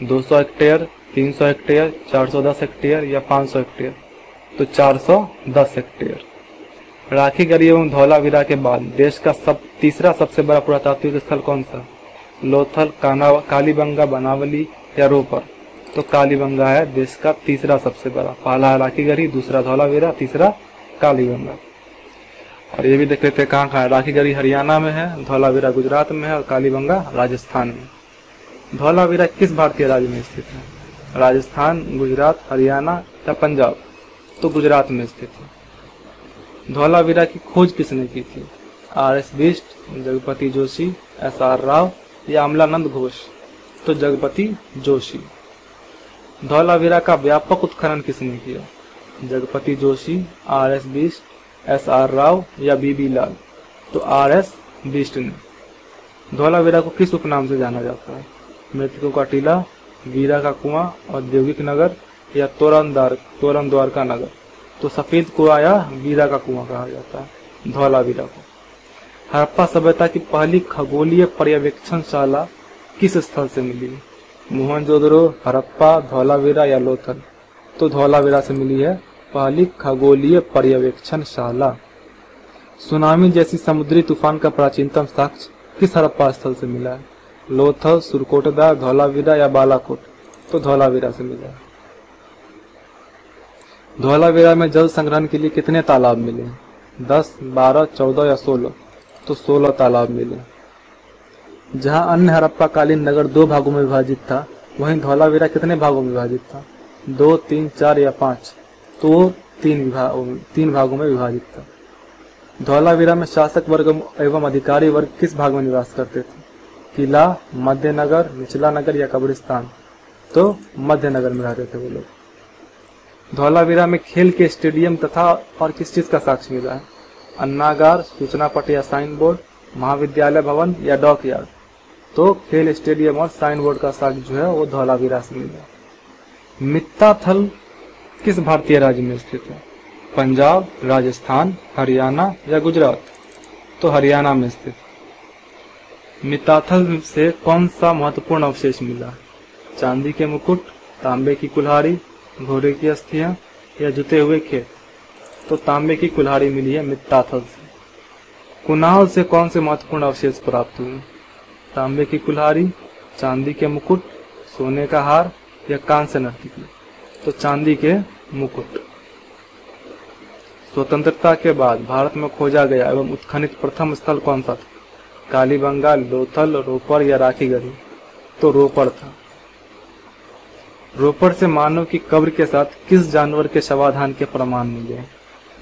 200 हेक्टेयर, 300 हेक्टेयर, 410 हेक्टेयर या 500 हेक्टेयर? तो 410 हेक्टेयर। राखीगढ़ी एवं धौलावीरा के बाद देश का तीसरा सबसे बड़ा पुरातात्विक स्थल कौन सा? लोथल, कालीबंगा, बनावली या रोपर? तो कालीबंगा है देश का तीसरा सबसे बड़ा। पहला है राखीगढ़ी, दूसरा धौलावीरा, तीसरा कालीबंगा। और ये भी देख लेते हैं कहाँ कहाँ है। राखीगढ़ी हरियाणा में है, धौलावीरा गुजरात में है और कालीबंगा राजस्थान में। धौलावीरा किस भारतीय राज्य में स्थित है? राजस्थान, गुजरात, हरियाणा या पंजाब? तो गुजरात में स्थित है। धौलावीरा की खोज किसने की थी? RS बिष्ट, जगपति जोशी, SR राव या अमलानंद घोष? तो जगपति जोशी। धौलावीरा का व्यापक उत्खनन किसने किया? जगपति जोशी, RS बिष्ट, SR राव या बीबी लाल? तो RS बिष्ट ने। धौलावीरा को किस उपनाम से जाना जाता है? मृतकों का टीला, वीरा का कुआं, औद्योगिक नगर या तोरण द्वार का नगर? तो सफेद कुआं या वीरा का कुआं कहा जाता है धौलावीरा को। हड़प्पा सभ्यता की पहली खगोलीय पर्यवेक्षणशाला किस स्थल से मिली? मोहनजोदड़ो, हड़प्पा, धौलावीरा या लोथल? तो धौलावीरा से मिली है पहली खगोलीय पर्यवेक्षणशाला। सुनामी जैसी समुद्री तूफान का प्राचीनतम साक्ष्य किस हड़प्पा स्थल से मिला है? लोथल, सुरकोटदा, धौलावीरा या बालाकोट? तो धौलावीरा से मिला है। धौलावीरा में जल संग्रहण के लिए कितने तालाब मिले? 10, 12, 14 या 16? तो 16 तालाब मिले। जहां अन्य हड़प्पा कालीन नगर 2 भागों में विभाजित था, वहीं धौलावीरा कितने भागों में विभाजित था? 2, 3, 4 या 5? तो 3 भागों में विभाजित था। धौलावीरा में शासक वर्ग एवं अधिकारी वर्ग किस भाग में निवास करते थे? किला, मध्य नगर, निचला नगर या कब्रिस्तान? तो मध्य नगर में रहते थे वो लोग। धौलावीरा में खेल के स्टेडियम तथा और किस चीज का साक्ष्य मिला है? अन्नागार, सूचना पट या साइन बोर्ड, महाविद्यालय भवन या डॉक यार्ड? तो खेल स्टेडियम और साइन बोर्ड का साक्ष्य जो है वो धौलावीरा से मिला। मित्ताथल किस भारतीय राज्य में स्थित है? पंजाब, राजस्थान, हरियाणा या गुजरात? तो हरियाणा में स्थित। मित्ताथल से कौन सा महत्वपूर्ण अवशेष मिला? चांदी के मुकुट, तांबे की कुल्हाड़ी, घोड़े की अस्थियां या जुते हुए खेत? तो तांबे की कुल्हाड़ी मिली है मित्ताथल से। कुनाल से कौन से महत्वपूर्ण अवशेष प्राप्त हुए? तांबे की कुल्हाड़ी, चांदी के मुकुट, सोने का हार या कांस्य नर्तकी? तो चांदी के मुकुट। स्वतंत्रता के बाद भारत में खोजा गया एवं उत्खनित प्रथम स्थल कौन सा था? कालीबंगा, लोथल, रोपर या राखीगढ़ी? तो रोपर था। रोपर से मानव की कब्र के साथ किस जानवर के शवाधान के प्रमाण मिले?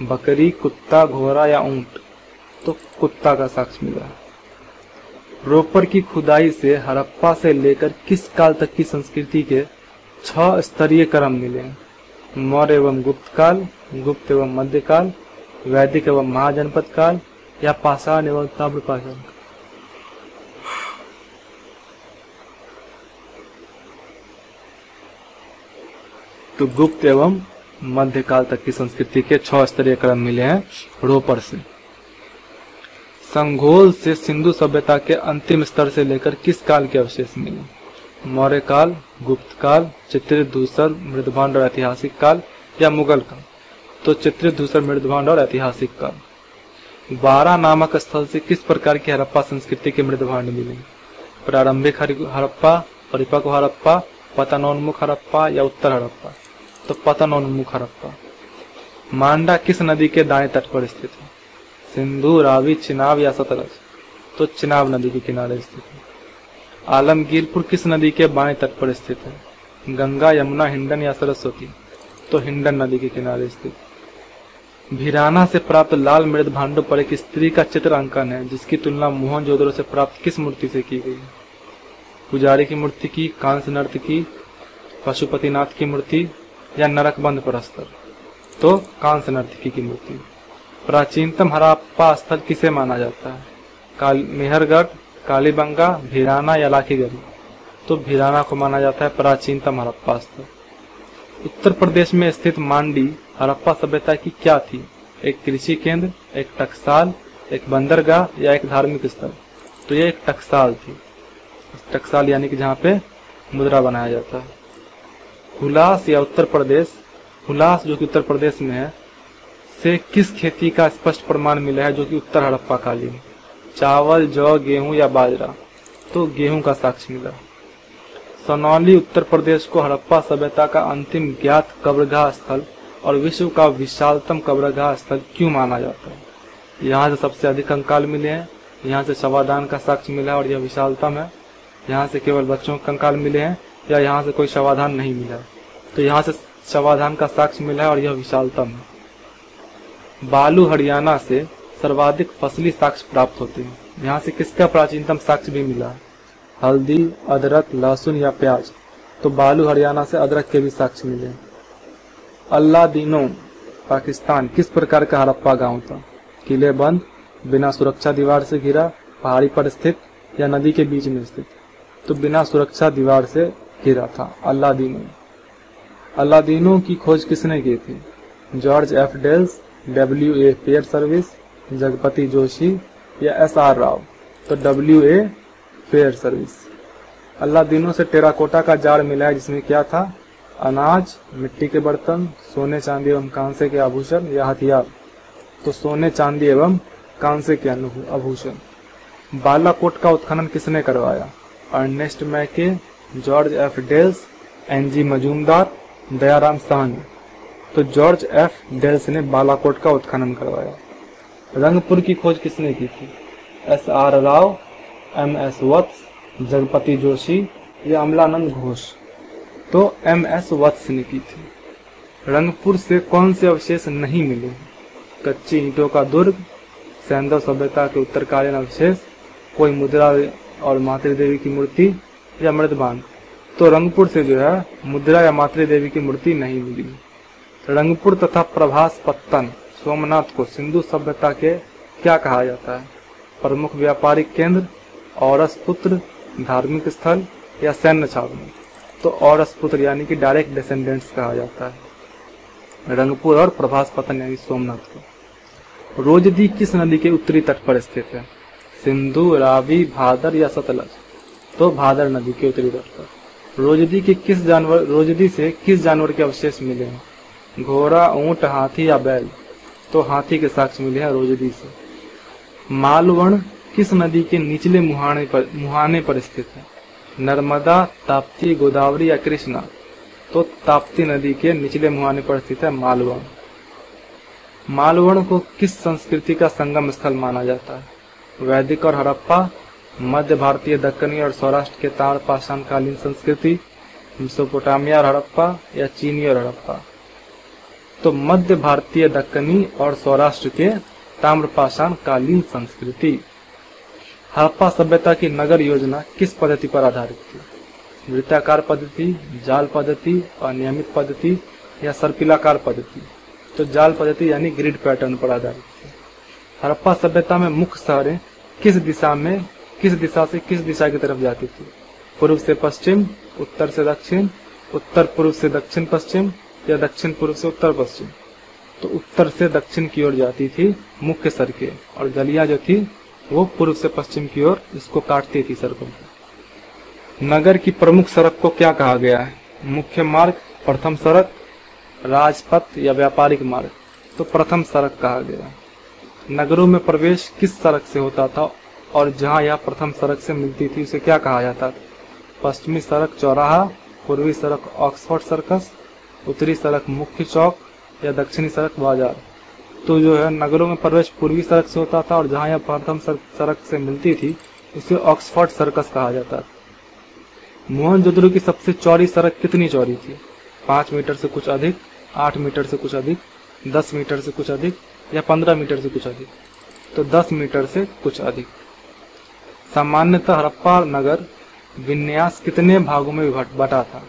बकरी, कुत्ता, घोड़ा या ऊंट? तो कुत्ता का साक्ष्य मिला। रोपर की खुदाई से हड़प्पा से लेकर किस काल तक की संस्कृति के 6 स्तरीय क्रम मिले हैं? मौर्य एवं गुप्त काल, गुप्त एवं मध्यकाल, वैदिक एवं महाजनपद काल या पाषाण एवं ताम्रपाषाण। तो गुप्त एवं मध्यकाल तक की संस्कृति के 6 स्तरीय क्रम मिले हैं रोपर से। संघोल से सिंधु सभ्यता के अंतिम स्तर से लेकर किस काल के अवशेष मिले? मौर्य काल, गुप्त काल, चित्रित धूसर, मृदभांड और ऐतिहासिक काल या मुगल काल। तो चित्रित धूसर, मृदभांड और ऐतिहासिक काल। 12 नामक स्थल से किस प्रकार की हड़प्पा संस्कृति के मृदभांड मिले? प्रारंभिक हड़प्पा, परिपक्व हड़प्पा, पतनोन्मुख हड़प्पा या उत्तर हड़प्पा। तो पतनोन्मुख हड़प्पा। मांडा किस नदी के दाएं तट पर स्थित है? सिंधु, रावी, चिनाब या सतलज। तो चिनाब नदी के किनारे स्थित है। आलमगीरपुर किस नदी के बाएं तट पर स्थित है? गंगा, यमुना, हिंडन या सरस्वती। तो हिंडन नदी के किनारे स्थित। भिराना से प्राप्त लाल मृदभांडों पर एक स्त्री का चित्र अंकन है जिसकी तुलना मोहनजोदड़ो से प्राप्त किस मूर्ति से की गई? पुजारी की मूर्ति की, कांस्य नर्त की, पशुपतिनाथ की मूर्ति या नरकबंद प्रस्तर। तो कांस्य नर्तकी की मूर्ति। प्राचीनतम हड़प्पा स्थल किसे माना जाता है? मेहरगढ़, कालीबंगा, भिराना या लाखीगढ़ी। तो भिराना को माना जाता है प्राचीनतम हड़प्पा स्थल। उत्तर प्रदेश में स्थित मांडी हड़प्पा सभ्यता की क्या थी? एक कृषि केंद्र, एक टकसाल, एक बंदरगाह या एक धार्मिक स्थल। तो ये एक टकसाल थी। टकसाल यानी कि जहाँ पे मुद्रा बनाया जाता है। हुलास या उत्तर प्रदेश, हुलास जो कि उत्तर प्रदेश में है, से किस खेती का स्पष्ट प्रमाण मिला है जो कि उत्तर हड़प्पा कालीन? चावल, जौ, गेहूं या बाजरा। तो गेहूं का साक्ष्य मिला। सनौली उत्तर प्रदेश को हड़प्पा सभ्यता का अंतिम ज्ञात कब्रगाह स्थल और विश्व का विशालतम कब्रगाह स्थल क्यों माना जाता है? यहाँ से सबसे अधिक कंकाल मिले हैं, यहाँ से शवाधान का साक्ष्य मिला और यह विशालतम है, यहाँ से केवल बच्चों के कंकाल मिले हैं या यहाँ से कोई शवाधान नहीं मिला। तो यहाँ से शवाधान का साक्ष्य मिला है और यह विशालतम है। बालू हरियाणा से सर्वाधिक फसली साक्ष्य प्राप्त होते हैं। यहाँ से किसका प्राचीनतम साक्ष्य भी मिला है? हल्दी, अदरक, लहसुन या प्याज। तो बालू हरियाणा से अदरक के भी साक्ष्य मिले। अल्लादीनो पाकिस्तान किस प्रकार का हड़प्पा गांव था? किले बंद, बिना सुरक्षा दीवार से घिरा, पहाड़ी पर स्थित या नदी के बीच में स्थित। तो बिना सुरक्षा दीवार से घिरा था अल्लादीनो। अल्लादीनो की खोज किसने की थी? George F Dales, W.A. Fairservis, Jagpati Joshi या S.R. राव। तो W.A. Fair service. अल्लादीनो से टेराकोटा का जार मिला है जिसमें क्या था? अनाज, मिट्टी के बर्तन, सोने चांदी एवं कांसे के आभूषण या हथियार। तो सोने चांदी एवं कांसे के आभूषण। बालाकोट का उत्खनन किसने करवाया? Ernest Mackay, George F Dales, N.G. Majumdar, Dayaram Sahni. तो जॉर्ज एफ डेल्स ने बालाकोट का उत्खनन करवाया। रंगपुर की खोज किसने की थी? S.R. राव, M.S. वत्स, जगपति जोशी या अमलानंद घोष। तो M.S. वत्स ने की थी। रंगपुर से कौन से अवशेष नहीं मिले? कच्ची ईंटों का दुर्ग, सैंधव सभ्यता के उत्तरकालीन अवशेष, कोई मुद्रा और मातृ देवी की मूर्ति या मृदबांध। तो रंगपुर से जो है मुद्रा या मातृ देवी की मूर्ति नहीं मिली। रंगपुर तथा प्रभास पत्तन सोमनाथ को सिंधु सभ्यता के क्या कहा जाता है? प्रमुख व्यापारिक केंद्र, औरस पुत्र, धार्मिक स्थल या सैन्य छावनी। तो औरस पुत्र यानी कि डायरेक्ट डिसेंडेंट्स कहा जाता है रंगपुर और प्रभास पत्तन यानी सोमनाथ को। रोजदी किस नदी के उत्तरी तट पर स्थित है? सिंधु, रावी, भादर या सतलज। तो भादर नदी के उत्तरी तट पर। रोजदी से किस जानवर के अवशेष मिले हैं? घोड़ा, ऊंट, हाथी या बैल। तो हाथी के साक्ष्य मिले हैं रोजदी से। मालवण किस नदी के निचले मुहाने पर स्थित है? नर्मदा, ताप्ती, गोदावरी या कृष्णा। तो ताप्ती नदी के निचले मुहाने पर स्थित है मालवण। मालवण को किस संस्कृति का संगम स्थल माना जाता है? वैदिक और हड़प्पा, मध्य भारतीय दक्कनी और सौराष्ट्र के ताम्रपाषाण कालीन संस्कृति, मेसोपोटामिया और हड़प्पा या चीनी और हड़प्पा। तो मध्य भारतीय दक्कनी और सौराष्ट्र के ताम्रपाषाण कालीन संस्कृति। हड़प्पा सभ्यता की नगर योजना किस पद्धति पर आधारित थी? वृत्ताकार पद्धति, जाल पद्धति, अनियमित पद्धति या सर्पिलाकार पद्धति? तो जाल पद्धति यानी ग्रिड पैटर्न पर आधारित थी। हड़प्पा सभ्यता में मुख्य शहरें किस दिशा से किस दिशा की तरफ जाती थी? पूर्व से पश्चिम, उत्तर से दक्षिण, उत्तर पूर्व से दक्षिण पश्चिम या दक्षिण पूर्व से उत्तर पश्चिम? तो उत्तर से दक्षिण की ओर जाती थी मुख्य सड़कें, और गलियां जो थी वो पूर्व से पश्चिम की ओर इसको काटती थी सड़कों को। नगर की प्रमुख सड़क को क्या कहा गया है? मुख्य मार्ग, प्रथम सड़क, राजपथ या व्यापारिक मार्ग? तो प्रथम सड़क कहा गया। नगरों में प्रवेश किस सड़क से होता था और जहां यह प्रथम सड़क से मिलती थी उसे क्या कहा जाता था? पश्चिमी सड़क चौराहा, पूर्वी सड़क ऑक्सफोर्ड सर्कस, उत्तरी सड़क मुख्य चौक या दक्षिणी सड़क बाजार? तो जो है नगरों में प्रवेश पूर्वी सड़क से होता था और जहां यह प्रथम सड़क से मिलती थी उसे ऑक्सफोर्ड सर्कस कहा जाता था। मोहनजोदड़ो की सबसे चौड़ी सड़क कितनी चौड़ी थी? 5 मीटर से कुछ अधिक, 8 मीटर से कुछ अधिक, 10 मीटर से कुछ अधिक या 15 मीटर से कुछ अधिक? तो 10 मीटर से कुछ अधिक। सामान्यतः हड़प्पा नगर विन्यास कितने भागों में बटा था?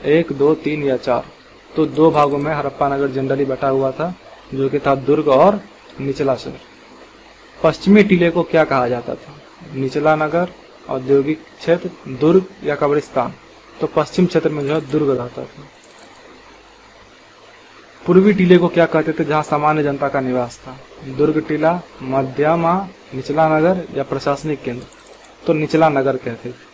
1, 2, 3 या 4? तो 2 भागों में हड़प्पा नगर जनरली बटा हुआ था, जो कि था दुर्ग और निचला शहर। पश्चिमी टीले को क्या कहा जाता था? निचला नगर, औद्योगिक क्षेत्र, दुर्ग या कब्रिस्तान? तो पश्चिम क्षेत्र में जो है दुर्ग रहता था। पूर्वी टीले को क्या कहते थे जहां सामान्य जनता का निवास था? दुर्ग टीला, मध्यमा, निचला नगर या प्रशासनिक केंद्र? तो निचला नगर कहते थे।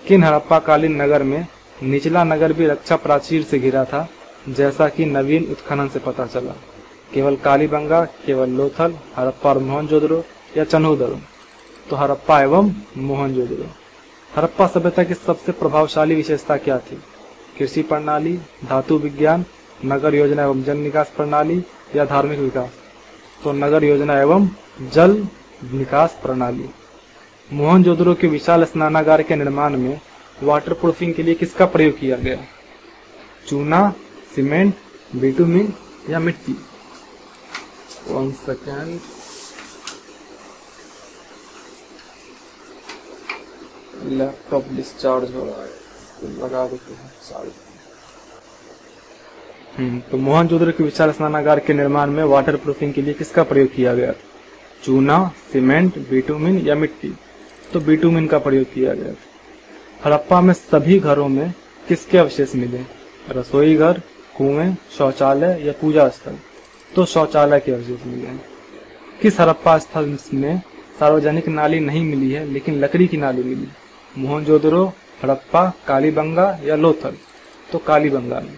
किन हड़प्पा कालीन नगर में निचला नगर भी रक्षा प्राचीर से घिरा था, जैसा कि नवीन उत्खनन से पता चला? केवल कालीबंगा, केवल लोथल, हड़प्पा और मोहनजोदड़ो या चन्हूदड़ो? तो हड़प्पा एवं मोहनजोदड़ो। हड़प्पा सभ्यता की सबसे प्रभावशाली विशेषता क्या थी? कृषि प्रणाली, धातु विज्ञान, नगर योजना एवं जल निकास प्रणाली या धार्मिक विकास? तो नगर योजना एवं जल निकास प्रणाली। मोहनजोदड़ो के विशाल स्नानागार के निर्माण में वाटर प्रूफिंग के लिए किसका प्रयोग किया गया? चूना, सीमेंट, बिटुमिन या मिट्टी? 1 सेकेंड। लैपटॉप डिस्चार्ज हो रहा है, इसको लगा देते हैं चार्ज। तो मोहनजोदड़ो के विशाल स्नानागार के निर्माण में वाटर प्रूफिंग के लिए किसका प्रयोग किया गया? चूना, सीमेंट, बिटुमिन या मिट्टी? तो बिटुमिन का प्रयोग किया गया। हड़प्पा में सभी घरों में किसके अवशेष मिले? रसोई घर, कुएं, शौचालय या पूजा स्थल? तो शौचालय के अवशेष मिले। किस हड़प्पा स्थल में सार्वजनिक नाली नहीं मिली है लेकिन लकड़ी की नाली मिली? मोहनजोदड़ो, हड़प्पा, कालीबंगा या लोथल? तो कालीबंगा में।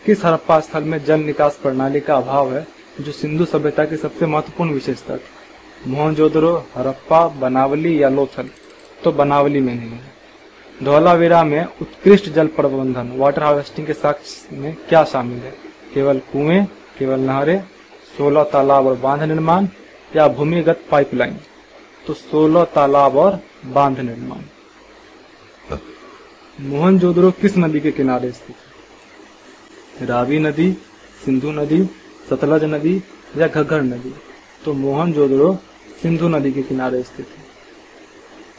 किस हड़प्पा स्थल में जल निकास प्रणाली का अभाव है, जो सिंधु सभ्यता की सबसे महत्वपूर्ण विशेषता थी? मोहनजोदड़ो, हड़प्पा, बनावली या लोथल? तो बनावली में नहीं है। धौलावीरा में उत्कृष्ट जल प्रबंधन वाटर हार्वेस्टिंग के साक्ष्य में क्या शामिल है? केवल कुएं, केवल नहरें, 16 तालाब और बांध निर्माण या भूमिगत पाइपलाइन? तो 16 तालाब और बांध निर्माण। मोहनजोदड़ो किस नदी के किनारे स्थित है? रावी नदी, सिंधु नदी, सतलज नदी या घग्गर नदी? तो मोहनजोदड़ो सिंधु नदी के किनारे स्थित है।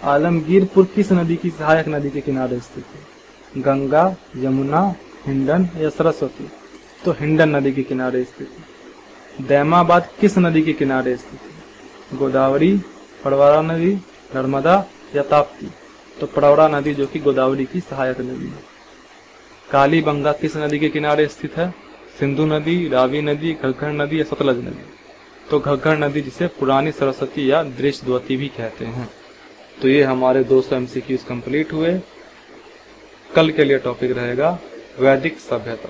आलमगीरपुर किस नदी की सहायक नदी के किनारे स्थित है? गंगा, यमुना, हिंडन या सरस्वती? तो हिंडन नदी के किनारे स्थित है। दैमाबाद किस नदी के किनारे स्थित है? गोदावरी, प्रवरा नदी, नर्मदा या ताप्ती? तो प्रवरा नदी, जो कि गोदावरी की सहायक नदी है। कालीबंगा किस नदी के किनारे स्थित है? सिंधु नदी, रावी नदी, घग्गर नदी या सतलज नदी? तो घग्गर नदी, जिसे पुरानी सरस्वती या दृश्यवती भी कहते हैं। तो ये हमारे 200 MCQs कंप्लीट हुए। कल के लिए टॉपिक रहेगा वैदिक सभ्यता।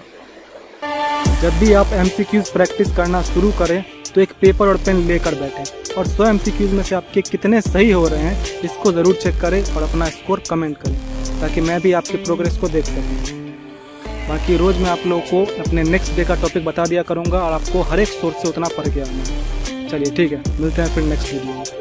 जब भी आप MCQs प्रैक्टिस करना शुरू करें तो एक पेपर और पेन लेकर बैठें और 100 MCQs में से आपके कितने सही हो रहे हैं इसको ज़रूर चेक करें और अपना स्कोर कमेंट करें, ताकि मैं भी आपके प्रोग्रेस को देख सकूं। बाकी रोज़ मैं आप लोगों को अपने नेक्स्ट डे का टॉपिक बता दिया करूंगा और आपको हर एक सोर्स से उतना पढ़ के आना है। चलिए ठीक है, मिलते हैं फिर नेक्स्ट वीडियो में।